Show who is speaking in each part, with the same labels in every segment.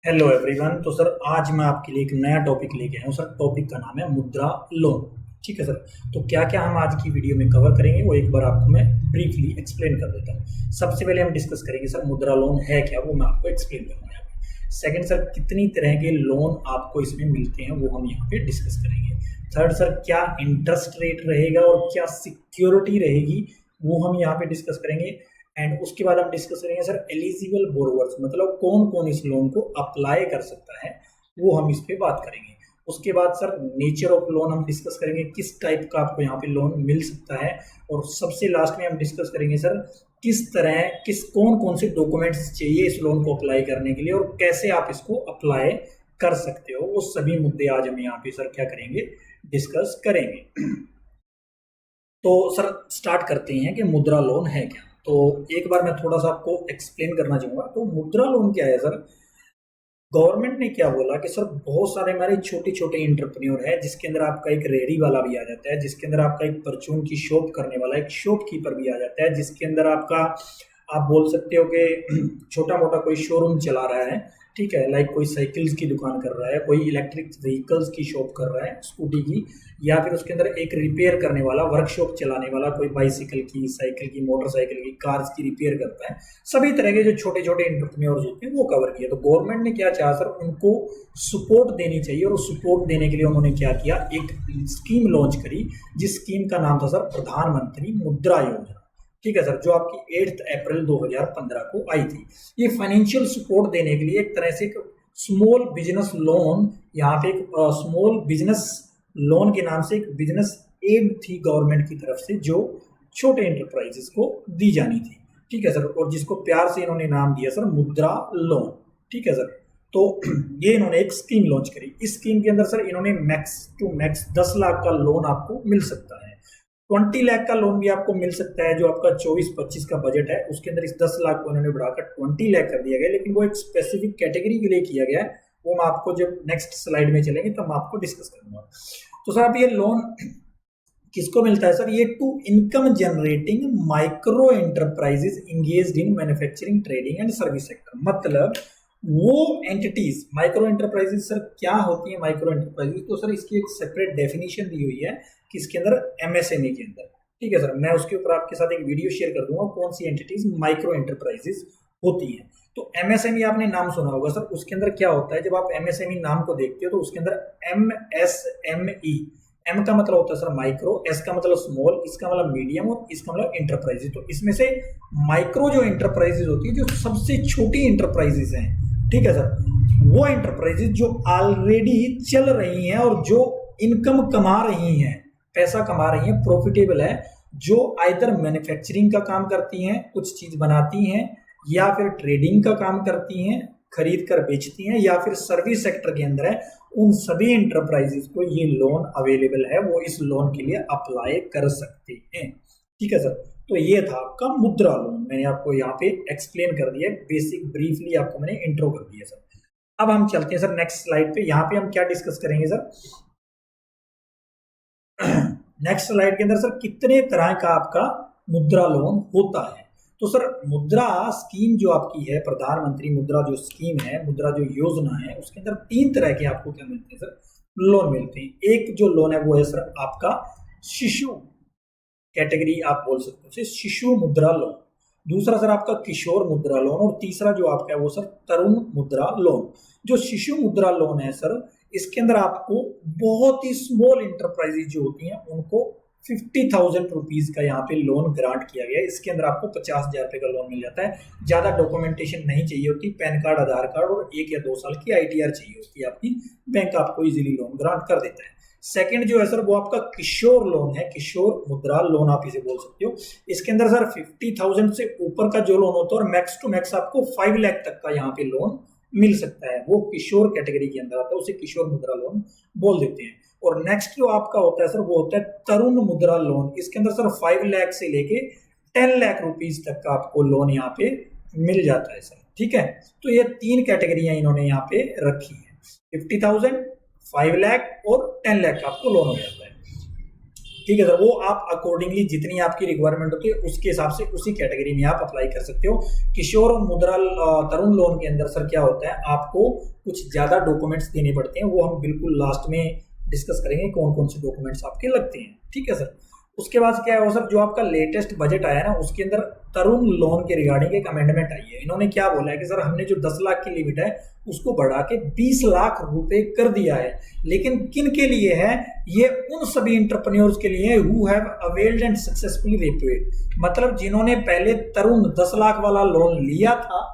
Speaker 1: Hello everyone. तो sir आज मैं आपके लिए एक नया टॉपिक लेके आया हूँ सर। टॉपिक का नाम है मुद्रा लोन। ठीक है सर। तो क्या क्या हम आज की वीडियो में कवर करेंगे वो एक बार आपको मैं ब्रीफली एक्सप्लेन कर देता हूँ। सबसे पहले हम डिस्कस करेंगे सर मुद्रा लोन है क्या, वो मैं आपको एक्सप्लेन करूँगा यहाँ पे। सेकंड सर कितनी तरह के लोन आपको इसमें मिलते हैं वो हम यहाँ पे डिस्कस करेंगे। थर्ड सर क्या इंटरेस्ट रेट रहेगा और क्या सिक्योरिटी रहेगी वो हम यहाँ पे डिस्कस करेंगे। एंड उसके बाद हम डिस्कस करेंगे सर एलिजिबल बोरोवर्स, मतलब कौन कौन इस लोन को अप्लाई कर सकता है, वो हम इस पे बात करेंगे। उसके बाद सर नेचर ऑफ लोन हम डिस्कस करेंगे, किस टाइप का आपको यहाँ पे लोन मिल सकता है। और सबसे लास्ट में हम डिस्कस करेंगे सर किस तरह कौन कौन से डॉक्यूमेंट्स चाहिए इस लोन को अप्लाई करने के लिए और कैसे आप इसको अप्लाई कर सकते हो। वो सभी मुद्दे आज हम यहाँ पे सर क्या करेंगे, डिस्कस करेंगे। तो सर स्टार्ट करते हैं कि मुद्रा लोन है क्या। तो एक बार मैं थोड़ा सा आपको एक्सप्लेन करना चाहूंगा। तो मुद्रा लोन क्या है सर, गवर्नमेंट ने क्या बोला कि सर बहुत सारे हमारे छोटे छोटे इंटरप्रेन्योर है, जिसके अंदर आपका एक रेडी वाला भी आ जाता है, जिसके अंदर आपका एक परचून की शॉप करने वाला एक शॉपकीपर भी आ जाता है, जिसके अंदर आपका आप बोल सकते हो कि छोटा मोटा कोई शोरूम चला रहा है। ठीक है, लाइक कोई साइकिल्स की दुकान कर रहा है, कोई इलेक्ट्रिक व्हीकल्स की शॉप कर रहा है स्कूटी की, या फिर उसके अंदर एक रिपेयर करने वाला वर्कशॉप चलाने वाला कोई बाइसिकल की, साइकिल की, मोटरसाइकिल की, कार्स की रिपेयर करता है। सभी तरह के जो छोटे छोटे एंटरप्रेन्योर्स होते हैं वो कवर किया। तो गवर्नमेंट ने क्या चाहा सर, उनको सपोर्ट देनी चाहिए और सपोर्ट देने के लिए उन्होंने क्या किया, एक स्कीम लॉन्च करी जिस स्कीम का नाम था सर प्रधानमंत्री मुद्रा योजना। ठीक है सर, जो आपकी 8 अप्रैल 2015 को आई थी। ये फाइनेंशियल सपोर्ट देने के लिए एक तरह से एक स्मॉल बिजनेस लोन, यहाँ पे एक स्मॉल बिजनेस लोन के नाम से एक बिजनेस एड थी गवर्नमेंट की तरफ से, जो छोटे एंटरप्राइजेस को दी जानी थी। ठीक है सर, और जिसको प्यार से इन्होंने नाम दिया सर मुद्रा लोन। ठीक है सर। तो ये इन्होंने एक स्कीम लॉन्च करी। इस स्कीम के अंदर सर इन्होंने मैक्स टू मैक्स 10 लाख का लोन आपको मिल सकता है। 20 लाख का लोन भी आपको मिल सकता है। जो आपका 24-25 का बजट है उसके अंदर इस 10 लाख को इन्होंने बढ़ाकर 20 लाख कर दिया गया, लेकिन वो एक स्पेसिफिक कैटेगरी के लिए किया गया है। वो मैं आपको जब नेक्स्ट स्लाइड में चलेंगे तो मैं आपको डिस्कस करूंगा। तो सर आप ये लोन किसको मिलता है सर, ये two income generating micro enterprises engaged in manufacturing trading and service sector. मतलब वो एंटिटीज माइक्रो एंटरप्राइजेस सर क्या होती है माइक्रो एंटरप्राइजेस, तो सर इसकी एक सेपरेट डेफिनेशन दी हुई है किसके अंदर, एमएसएमई के अंदर। ठीक है सर, मैं उसके ऊपर आपके साथ एक वीडियो शेयर कर दूंगा कौन सी एंटिटीज माइक्रो एंटरप्राइजेस होती है। तो एमएसएमई आपने नाम सुना होगा सर, उसके अंदर क्या होता है, जब आप एमएसएमई नाम को देखते हो तो उसके अंदर एमएसएमई, एम का मतलब होता है सर माइक्रो, एस का मतलब स्मॉल, इसका मतलब मीडियम और इसका मतलब इंटरप्राइजेज। तो इसमें से माइक्रो जो इंटरप्राइजेज होती है, जो सबसे छोटी इंटरप्राइजेज हैं, ठीक है सर, वो इंटरप्राइजेज जो ऑलरेडी चल रही हैं और जो इनकम कमा रही हैं, पैसा कमा रही हैं, प्रॉफिटेबल है, जो आइदर मैन्युफैक्चरिंग का काम करती हैं, कुछ चीज बनाती हैं, या फिर ट्रेडिंग का काम करती हैं, खरीद कर बेचती हैं, या फिर सर्विस सेक्टर के अंदर है, उन सभी इंटरप्राइजेस को ये लोन अवेलेबल है, वो इस लोन के लिए अप्लाई कर सकते हैं। ठीक है सर। तो ये था आपका मुद्रा लोन, मैंने आपको यहाँ पे एक्सप्लेन कर दिया, बेसिक ब्रीफली आपको मैंने इंट्रो कर दिया सर। अब हम चलते हैं सर नेक्स्ट स्लाइड पे। यहाँ पे हम क्या डिस्कस करेंगे सर, नेक्स्ट स्लाइड के अंदर सर कितने तरह का आपका मुद्रा लोन होता है। तो सर मुद्रा स्कीम जो आपकी है, प्रधानमंत्री मुद्रा जो स्कीम है, मुद्रा जो योजना है, उसके अंदर 3 तरह के आपको क्या मिलते हैं सर, लोन मिलते हैं। एक जो लोन है वो है सर आपका शिशु कैटेगरी, आप बोल सकते हो शिशु मुद्रा लोन। दूसरा सर आपका किशोर मुद्रा लोन, और तीसरा जो आपका है वो सर तरुण मुद्रा लोन। जो शिशु मुद्रा लोन है सर, इसके अंदर आपको बहुत ही स्मॉल इंटरप्राइजेज जो होती हैं उनको 50,000 रुपीज का यहाँ पे लोन ग्रांट किया गया है। इसके अंदर आपको 50,000 रुपए का लोन मिल जाता है। ज्यादा डॉक्यूमेंटेशन नहीं चाहिए होती, पैन कार्ड, आधार कार्ड और 1 या 2 साल की आईटीआर चाहिए होती है आपकी, बैंक आपको इजीली लोन ग्रांट कर देता है। सेकंड जो है सर वो आपका किशोर लोन है, किशोर मुद्रा लोन आप इसे बोल सकते हो। इसके अंदर सर 50,000 से ऊपर का जो लोन होता है और मैक्स टू मैक्स आपको 5 लाख तक का यहाँ पे लोन मिल सकता है, वो किशोर कैटेगरी के अंदर आता है, उसे किशोर मुद्रा लोन बोल देते हैं। और नेक्स्ट जो आपका होता है सर वो होता है तरुण मुद्रा लोन। इसके अंदर सर 5 लाख से लेके 10 लाख रुपीज तक का आपको लोन यहाँ पे मिल जाता है सर। ठीक है, तो ये 3 कैटेगरियां इन्होंने यहाँ पे रखी है, 50,000, 5 लाख और 10 लाख का आपको लोन हो जाता है। ठीक है सर, वो आप अकॉर्डिंगली जितनी आपकी रिक्वायरमेंट होती है उसके हिसाब से उसी कैटेगरी में आप अप्लाई कर सकते हो। किशोर और मुद्रा तरुण लोन के अंदर सर क्या होता है, आपको कुछ ज्यादा डॉक्यूमेंट्स देने पड़ते हैं, वो हम बिल्कुल लास्ट में डिस्कस करेंगे कौन कौन से डॉक्यूमेंट्स आपके लगते हैं। ठीक है सर, उसके बाद क्या है सर, जो आपका लेटेस्ट बजट आया ना उसके अंदर तरुण लोन के रिगार्डिंग एक अमेंडमेंट आई है। इन्होंने क्या बोला है कि सर हमने जो 10 लाख की लिमिट है उसको बढ़ा के 20 लाख रुपए कर दिया है, लेकिन किन के लिए है, ये उन सभी इंटरप्रेन्योर्स के लिए who have availed and successfully repaid, मतलब जिन्होंने पहले तरुण 10 लाख वाला लोन लिया था।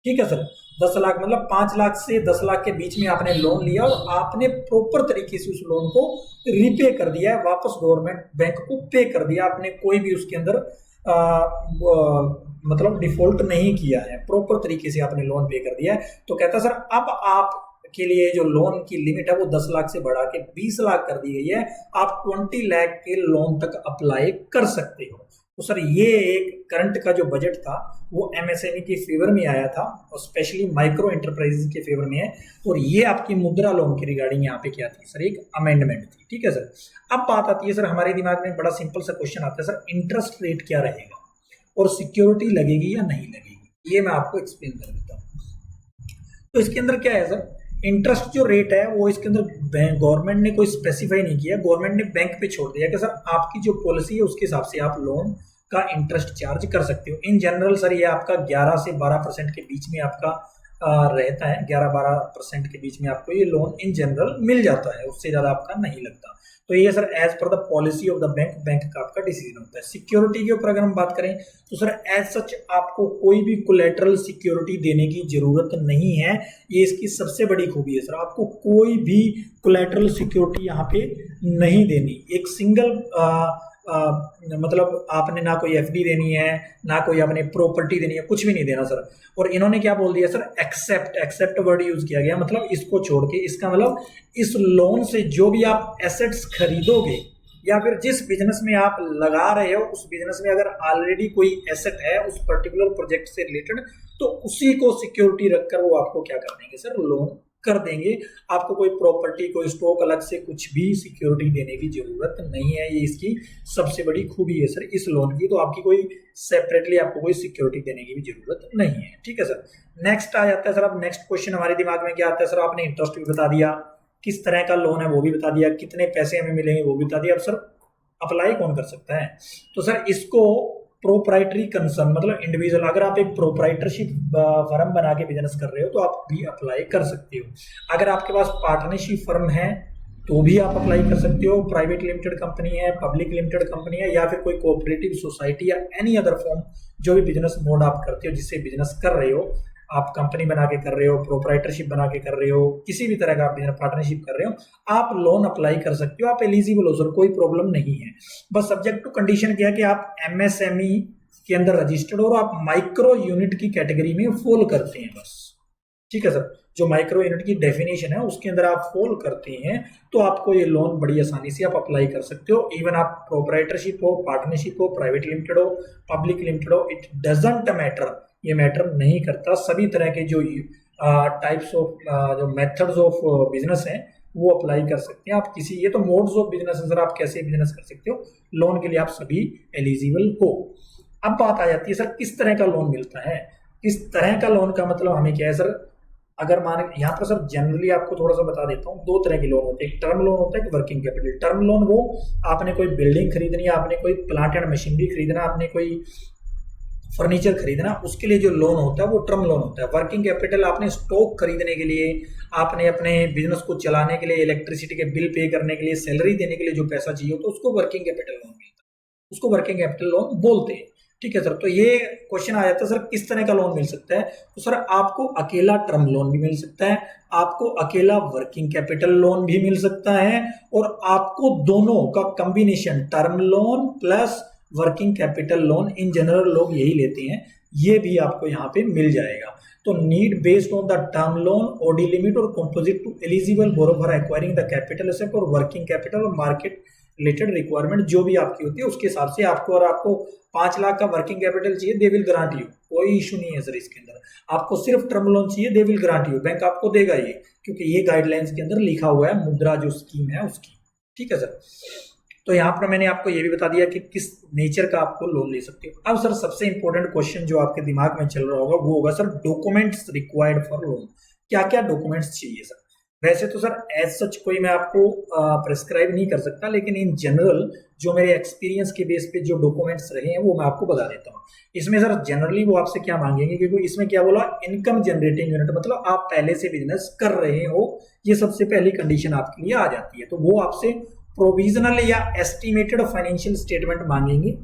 Speaker 1: ठीक है सर, 10 लाख मतलब 5 लाख से 10 लाख के बीच में आपने लोन लिया और आपने प्रॉपर तरीके से उस लोन को रीपे कर दिया है, वापस गवर्नमेंट बैंक को पे कर दिया, आपने कोई भी उसके अंदर मतलब डिफॉल्ट नहीं किया है, प्रॉपर तरीके से आपने लोन पे कर दिया है। तो कहता है सर अब आप के लिए जो लोन की लिमिट है वो 10 लाख से बढ़ा के 20 लाख कर दी गई है, आप 20 लाख के लोन तक अप्लाई कर सकते हो। तो सर ये एक करंट का जो बजट था वो एमएसएमई के फेवर में आया था और स्पेशली माइक्रो एंटरप्राइजेस के फेवर में है, और ये आपकी मुद्रा लोन की रिगार्डिंग यहाँ पे क्या थी सर, एक अमेंडमेंट थी। ठीक है सर, अब बात आती है सर हमारे दिमाग में बड़ा सिंपल सा क्वेश्चन आता है, सर इंटरेस्ट रेट क्या रहेगा और सिक्योरिटी लगेगी या नहीं लगेगी, ये मैं आपको एक्सप्लेन कर देता हूँ। तो इसके अंदर क्या है सर, इंटरेस्ट जो रेट है वो इसके अंदर गवर्नमेंट ने कोई स्पेसिफाई नहीं किया, गवर्नमेंट ने बैंक पे छोड़ दिया कि सर आपकी जो पॉलिसी है उसके हिसाब से आप लोन का इंटरेस्ट चार्ज कर सकते हो। इन जनरल सर ये आपका 11 से 12% के बीच में आपका रहता है, 11-12% के बीच में आपको ये लोन इन जनरल मिल जाता है, उससे ज्यादा आपका नहीं लगता। तो ये sir as per the policy of the bank, bank का आपका डिसीजन होता है। सिक्योरिटी के ऊपर अगर हम बात करें तो सर एज सच आपको कोई भी कोलेटरल सिक्योरिटी देने की जरूरत नहीं है, ये इसकी सबसे बड़ी खूबी है सर, आपको कोई भी कोलेटरल सिक्योरिटी यहाँ पे नहीं देनी। एक सिंगल मतलब आपने ना कोई एफडी देनी है, ना कोई आपने प्रॉपर्टी देनी है, कुछ भी नहीं देना सर। और इन्होंने क्या बोल दिया सर, एक्सेप्ट वर्ड यूज किया गया, मतलब इसको छोड़ के, इसका मतलब इस लोन से जो भी आप एसेट्स खरीदोगे या फिर जिस बिजनेस में आप लगा रहे हो उस बिजनेस में अगर ऑलरेडी कोई एसेट है उस पर्टिकुलर प्रोजेक्ट से रिलेटेड, तो उसी को सिक्योरिटी रखकर वो आपको क्या कर देंगे सर, लोन कर देंगे। आपको कोई प्रॉपर्टी, कोई स्टॉक अलग से कुछ भी सिक्योरिटी देने की जरूरत नहीं है, ये इसकी सबसे बड़ी खूबी है सर इस लोन की। तो आपकी कोई सेपरेटली आपको कोई सिक्योरिटी देने की भी जरूरत नहीं है। ठीक है सर, नेक्स्ट आ जाता है सर, अब नेक्स्ट क्वेश्चन हमारे दिमाग में क्या आता है सर, आपने इंटरेस्ट भी बता दिया, किस तरह का लोन है वो भी बता दिया, कितने पैसे हमें मिलेंगे वो भी बता दिया। अब सर अप्लाई कौन कर सकता है, तो सर इसको प्रोप्राइटरी कंसर्न मतलब इंडिविजुअल, अगर आप एक प्रोप्राइटरशिप फर्म बना के बिजनेस कर रहे हो तो आप भी अप्लाई कर सकते हो। अगर आपके पास पार्टनरशिप फर्म है तो भी आप अप्लाई कर सकते हो, प्राइवेट लिमिटेड कंपनी है, पब्लिक लिमिटेड कंपनी है, या फिर कोई कोऑपरेटिव सोसाइटी या एनी अदर फॉर्म, जो भी बिजनेस मोड आप करते हो जिससे बिजनेस कर रहे हो, आप कंपनी बना के कर रहे हो, प्रोप्राइटरशिप बना के कर रहे हो, किसी भी तरह का आप बिजनेस पार्टनरशिप कर रहे हो, आप लोन अप्लाई कर सकते हो, आप एलिजिबल हो सर, कोई प्रॉब्लम नहीं है। बस सब्जेक्ट टू कंडीशन क्या है कि आप एमएसएमई के अंदर रजिस्टर्ड और आप माइक्रो यूनिट की कैटेगरी में फॉल करते हैं बस। ठीक है सर, जो माइक्रो यूनिट की डेफिनेशन है उसके अंदर आप फॉल करते हैं तो आपको ये लोन बड़ी आसानी से आप अप्लाई कर सकते हो। इवन आप प्रोप्राइटरशिप हो, पार्टनरशिप हो, प्राइवेट लिमिटेड हो, पब्लिक लिमिटेड हो, इट डजंट मैटर, ये मैटर नहीं करता। सभी तरह के जो टाइप्स ऑफ जो मेथड्स ऑफ बिजनेस हैं वो अप्लाई कर सकते हैं आप। किसी, ये तो मोड्स ऑफ बिजनेस है सर, आप कैसे बिजनेस कर सकते हो, लोन के लिए आप सभी एलिजिबल हो। अब बात आ जाती है सर किस तरह का लोन मिलता है। किस तरह का लोन का मतलब हमें क्या है सर, अगर मान यहाँ पर सर जनरली आपको थोड़ा सा बता देता हूँ, दो तरह के लोन होते हैं, एक टर्म लोन होता है, एक वर्किंग कैपिटल। टर्म लोन वो आपने कोई बिल्डिंग खरीदनी है, आपने कोई प्लांट एंड मशीनरी खरीदना, आपने कोई फर्नीचर खरीदना, उसके लिए जो लोन होता है वो टर्म लोन होता है। वर्किंग कैपिटल आपने स्टॉक खरीदने के लिए, आपने अपने बिजनेस को चलाने के लिए, इलेक्ट्रिसिटी के बिल पे करने के लिए, सैलरी देने के लिए जो पैसा चाहिए होता है उसको वर्किंग कैपिटल लोन मिलता है, उसको वर्किंग कैपिटल लोन बोलते हैं। ठीक है सर, तो ये क्वेश्चन आ जाता है सर किस तरह का लोन मिल सकता है, तो सर आपको अकेला टर्म लोन भी मिल सकता है, आपको अकेला वर्किंग कैपिटल लोन भी मिल सकता है, और आपको दोनों का combination term loan plus working capital loan, in general लोग यही लेते हैं, ये भी आपको यहाँ पे मिल जाएगा। तो need based on the term loan, OD limit और composite to eligible borrower acquiring the capital asset और वर्किंग कैपिटल और मार्केट रिलेटेड रिक्वायरमेंट जो भी आपकी होती है उसके हिसाब से आपको, और आपको 5 लाख का वर्किंग कैपिटल चाहिए, दे विल ग्रांट यू, कोई इशू नहीं है सर इसके अंदर। आपको सिर्फ टर्म लोन चाहिए, they will grant you, bank आपको देगा ये, क्योंकि ये गाइडलाइंस के अंदर लिखा हुआ है मुद्रा जो स्कीम है उसकी। ठीक है सर, तो यहाँ पर मैंने आपको ये भी बता दिया कि किस नेचर का आपको लोन ले सकते हो। अब सर सबसे इंपॉर्टेंट क्वेश्चन जो आपके दिमाग में चल रहा होगा वो होगा sir documents required for loan, क्या क्या डॉक्यूमेंट्स चाहिए सर। वैसे तो सर एज सच कोई मैं आपको प्रेस्क्राइब नहीं कर सकता, लेकिन इन जनरल जो मेरे एक्सपीरियंस के बेस पे जो डॉक्यूमेंट्स रहे हैं वो मैं आपको बता देता हूँ। इसमें सर जनरली वो आपसे क्या मांगेंगे, क्योंकि इसमें क्या बोला, इनकम जनरेटिंग यूनिट, मतलब आप पहले से बिजनेस कर रहे हो, ये सबसे पहली कंडीशन आपके लिए आ जाती है। तो वो आपसे प्रोविजनल या एस्टिमेटेड फाइनेंशियल स्टेटमेंट मांगेंगे,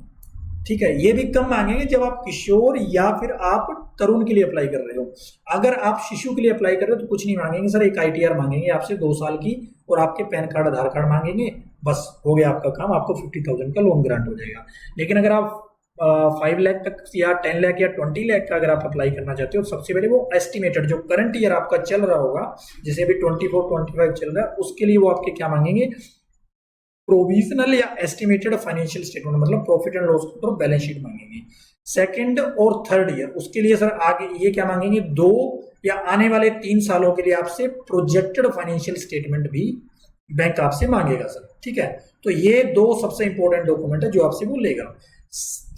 Speaker 1: ठीक है। ये भी कम मांगेंगे जब आप किशोर या फिर आप तरुण के लिए अप्लाई कर रहे हो। अगर आप शिशु के लिए अप्लाई कर रहे हो तो कुछ नहीं मांगेंगे सर, एक ITR मांगेंगे आपसे 2 साल की, और आपके पैन कार्ड आधार कार्ड मांगेंगे, बस हो गया आपका काम, आपको 50,000 का लोन ग्रांट हो जाएगा। लेकिन अगर आप 5 लाख तक या 10 लाख या 20 लाख का अगर आप अप्लाई करना चाहते हो, सबसे पहले वो एस्टिमेटेड जो करंट ईयर आपका चल रहा होगा, जैसे अभी 24-25 चल रहा है, उसके लिए वो आपके क्या मांगेंगे, प्रोविजनल या एस्टिमेटेड फाइनेंशियल स्टेटमेंट, मतलब प्रॉफिट एंड लॉस और बैलेंस शीट मांगेंगे। सेकंड और थर्ड ईयर उसके लिए सर आगे ये क्या मांगेंगे, 2 या आने वाले 3 सालों के लिए आपसे प्रोजेक्टेड फाइनेंशियल स्टेटमेंट भी बैंक आपसे मांगेगा सर, ठीक है। तो ये 2 सबसे इंपॉर्टेंट डॉक्यूमेंट है जो आपसे वो लेगा।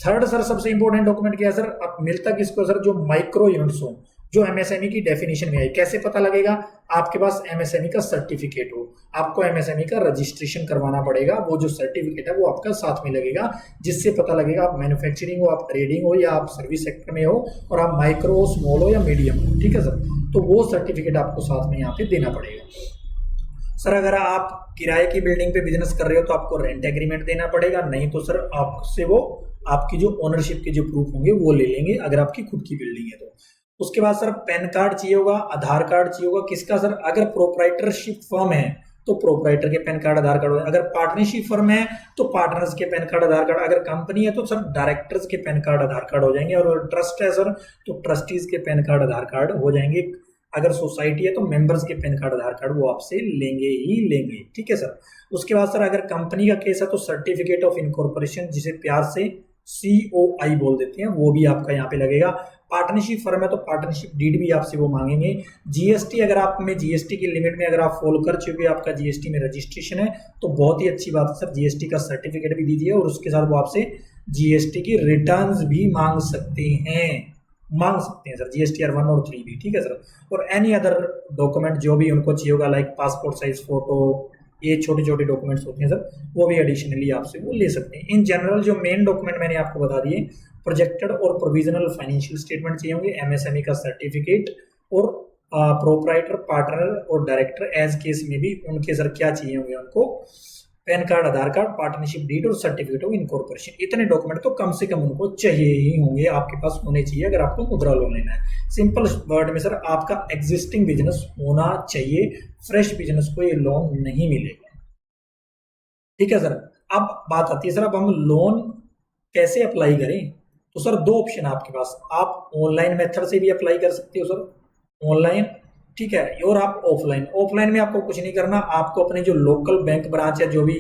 Speaker 1: थर्ड सर सबसे इंपॉर्टेंट डॉक्यूमेंट क्या है सर, अब मिलता किसको सर, जो माइक्रो यूनिट्स हो, जो MSME की डेफिनेशन में है। कैसे पता लगेगा, आपके पास MSME का सर्टिफिकेट हो, आपको MSME का रजिस्ट्रेशन करवाना पड़ेगा, वो जो सर्टिफिकेट है वो आपका साथ में लगेगा, जिससे पता लगेगा आप मैन्युफैक्चरिंग हो, आप ट्रेडिंग हो, या आप सर्विस सेक्टर में हो, और आप माइक्रो हो, स्मॉल हो या मीडियम हो, ठीक है सर। तो वो सर्टिफिकेट आपको साथ में यहाँ पे देना पड़ेगा सर। अगर आप किराए की बिल्डिंग पे बिजनेस कर रहे हो तो आपको रेंट एग्रीमेंट देना पड़ेगा, नहीं तो सर आपसे वो आपकी जो ओनरशिप के जो प्रूफ होंगे वो ले लेंगे, अगर आपकी खुद की बिल्डिंग है तो। उसके बाद सर पैन कार्ड चाहिए होगा, आधार कार्ड चाहिए होगा, किसका सर, अगर प्रोप्राइटरशिप फर्म है तो प्रोप्राइटर के पैन कार्ड आधार कार्ड होगा, अगर पार्टनरशिप फर्म है तो पार्टनर्स के पैन कार्ड आधार कार्ड, अगर कंपनी है तो सर डायरेक्टर्स के पैन कार्ड आधार कार्ड हो जाएंगे, और ट्रस्ट है सर तो ट्रस्टीज के पैन कार्ड आधार कार्ड हो जाएंगे, अगर सोसाइटी है तो मेंबर्स के पैन कार्ड आधार कार्ड वो आपसे लेंगे ही लेंगे, ठीक है सर। उसके बाद सर अगर कंपनी का केस है तो सर्टिफिकेट ऑफ इनकॉर्पोरेशन, जिसे प्यार से COI बोल देते हैं, वो भी आपका यहाँ पे लगेगा। पार्टनरशिप फर्म है तो पार्टनरशिप डीड भी आपसे वो मांगेंगे। GST, अगर आप में GST की लिमिट में अगर आप फॉलो कर चुके, आपका GST में रजिस्ट्रेशन है तो बहुत ही अच्छी बात है सर, GST का सर्टिफिकेट भी दीजिए, और उसके साथ वो आपसे GST की रिटर्न्स भी मांग सकते हैं सर, GSTR 1 और 3 भी, ठीक है सर। और एनी अदर डॉक्यूमेंट जो भी उनको चाहिए होगा, लाइक पासपोर्ट साइज फोटो, ये छोटे छोटे डॉक्यूमेंट्स होते हैं सर, वो भी एडिशनली आपसे वो ले सकते हैं। इन जनरल जो मेन डॉक्यूमेंट मैंने आपको बता दिए, प्रोजेक्टेड और प्रोविजनल फाइनेंशियल स्टेटमेंट चाहिए होंगे, MSME का सर्टिफिकेट, और प्रोप्राइटर, पार्टनर और डायरेक्टर एज केस में भी उनके सर क्या चाहिए होंगे, उनको पैन कार्ड, आधार कार्ड, पार्टनरशिप डीड और सर्टिफिकेट ऑफ इनकॉर्पोरेशन। इतने डॉक्यूमेंट तो कम से कम उनको चाहिए ही होंगे, आपके पास होने चाहिए अगर आपको मुद्रा लोन लेना है। सिंपल वर्ड में सर आपका एग्जिस्टिंग बिजनेस होना चाहिए, फ्रेश बिजनेस को ये लोन नहीं मिलेगा, ठीक है सर। अब बात आती है सर, अब हम लोन कैसे अप्लाई करें, तो सर 2 ऑप्शन है आपके पास, आप ऑनलाइन मेथड से भी अप्लाई कर सकते हो सर, ऑनलाइन, ठीक है, और आप ऑफलाइन में आपको कुछ नहीं करना, आपको अपने जो लोकल बैंक ब्रांच है, जो भी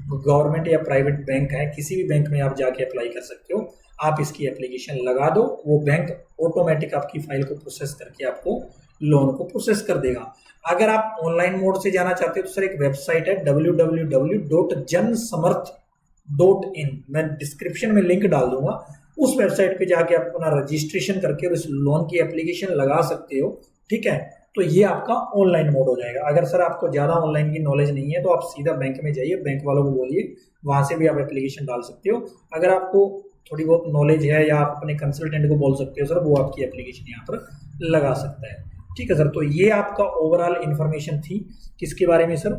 Speaker 1: गवर्नमेंट या प्राइवेट बैंक है, किसी भी बैंक में आप जाके अप्लाई कर सकते हो। आप इसकी एप्लीकेशन लगा दो, वो बैंक ऑटोमेटिक आपकी फाइल को प्रोसेस करके आपको लोन को प्रोसेस कर देगा। अगर आप ऑनलाइन मोड से जाना चाहते हो तो सर एक वेबसाइट है www.jansamarth.in, मैं डिस्क्रिप्शन में लिंक डाल दूंगा, उस वेबसाइट पे जाके आप अपना रजिस्ट्रेशन करके इस लोन की एप्लीकेशन लगा सकते हो, ठीक है। तो ये आपका ऑनलाइन मोड हो जाएगा। अगर सर आपको ज़्यादा ऑनलाइन की नॉलेज नहीं है तो आप सीधा बैंक में जाइए, बैंक वालों को बोलिए, वहाँ से भी आप एप्लीकेशन डाल सकते हो। अगर आपको थोड़ी बहुत नॉलेज है या आप अपने कंसल्टेंट को बोल सकते हो सर, वो आपकी एप्लीकेशन यहाँ पर लगा सकता है, ठीक है सर। तो ये आपका ओवरऑल इन्फॉर्मेशन थी किसके बारे में सर,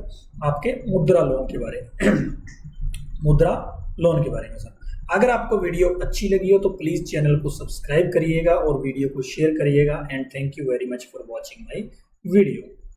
Speaker 1: आपके मुद्रा लोन के बारे में मुद्रा लोन के बारे में सर। अगर आपको वीडियो अच्छी लगी हो तो प्लीज़ चैनल को सब्सक्राइब करिएगा और वीडियो को शेयर करिएगा, and thank you very much for watching my video.